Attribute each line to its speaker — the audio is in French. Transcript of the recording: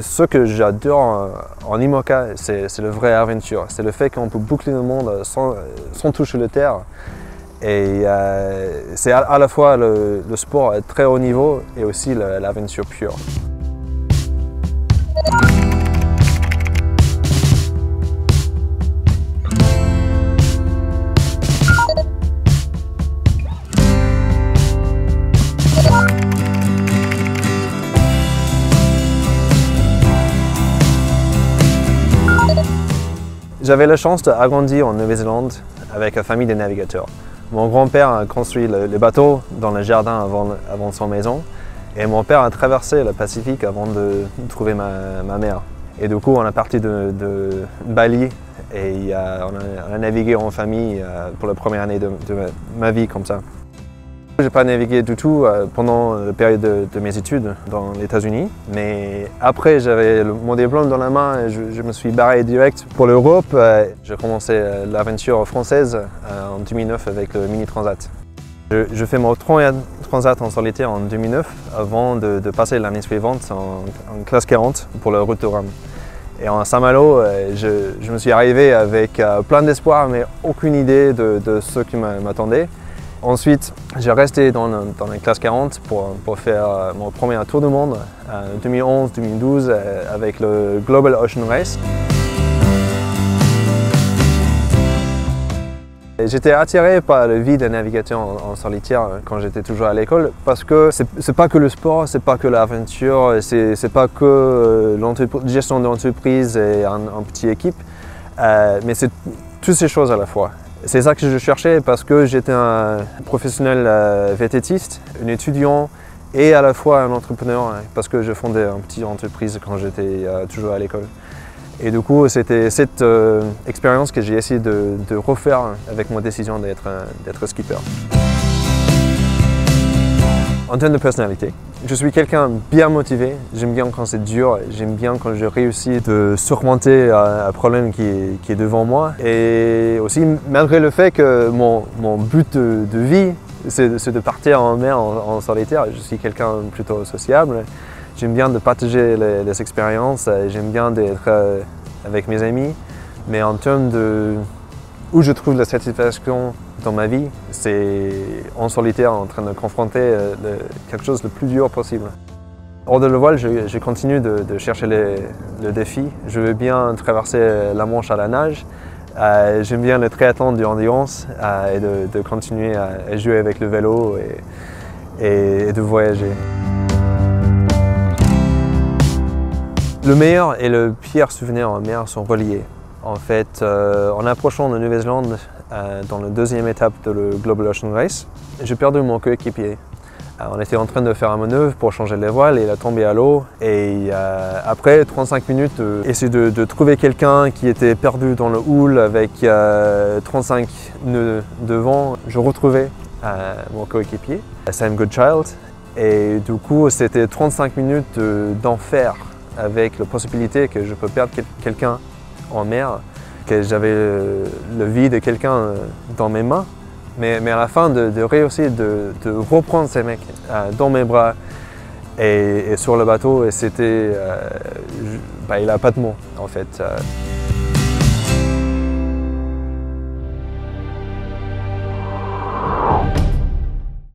Speaker 1: Ce que j'adore en IMOCA, c'est le vrai aventure. C'est le fait qu'on peut boucler le monde sans toucher la terre. Et c'est à la fois le sport à très haut niveau et aussi l'aventure pure. J'avais la chance d'agrandir en Nouvelle-Zélande avec une famille de navigateurs. Mon grand-père a construit le bateau dans le jardin avant son maison et mon père a traversé le Pacifique avant de trouver ma mère. Et du coup, on est parti de Bali et on a navigué en famille pour la première année de ma vie comme ça. Je n'ai pas navigué du tout pendant la période de mes études dans les États-Unis, mais après j'avais mon diplôme dans la main et je me suis barré direct pour l'Europe. J'ai commencé l'aventure française en 2009 avec le Mini Transat. Je fais mon premier Transat en solitaire en 2009 avant de passer l'année suivante en classe 40 pour le route de Rome. Et en Saint-Malo, je me suis arrivé avec plein d'espoir mais aucune idée de ce qui m'attendait. Ensuite, j'ai resté dans la classe 40 pour faire mon premier tour du monde en 2011-2012 avec le Global Ocean Race. J'étais attiré par la vie d'un navigateur en solitaire quand j'étais toujours à l'école parce que c'est pas que le sport, c'est pas que l'aventure, c'est pas que gestion d'entreprise et une petite équipe, mais c'est toutes ces choses à la fois. C'est ça que je cherchais parce que j'étais un professionnel vététiste, un étudiant et à la fois un entrepreneur parce que je fondais une petite entreprise quand j'étais toujours à l'école. Et du coup, c'était cette expérience que j'ai essayé de refaire avec ma décision d'être skipper. En termes de personnalité, je suis quelqu'un bien motivé, j'aime bien quand c'est dur, j'aime bien quand je réussis de surmonter un problème qui est devant moi. Et aussi, malgré le fait que mon but de vie, c'est de partir en mer en solitaire, je suis quelqu'un plutôt sociable. J'aime bien de partager les expériences, j'aime bien d'être avec mes amis, mais en termes de où je trouve la satisfaction dans ma vie, c'est en solitaire, en train de confronter quelque chose le plus dur possible. Hors de le voile, je continue de chercher le défi. Je veux bien traverser la Manche à la nage. J'aime bien le triathlon d'endurance et de continuer à jouer avec le vélo et de voyager. Le meilleur et le pire souvenir en mer sont reliés. En fait, en approchant de Nouvelle-Zélande, dans la deuxième étape de le Global Ocean Race, j'ai perdu mon coéquipier. On était en train de faire un manœuvre pour changer les voiles et il a tombé à l'eau. Et après 35 minutes, essayer de trouver quelqu'un qui était perdu dans le houle avec 35 nœuds de vent, je retrouvais mon coéquipier, Sam Goodchild. Et du coup, c'était 35 minutes d'enfer avec la possibilité que je peux perdre quelqu'un en mer, que j'avais la vie de quelqu'un dans mes mains, mais à la fin de réussir de reprendre ces mecs dans mes bras et sur le bateau, et c'était, il n'a pas de mots en fait.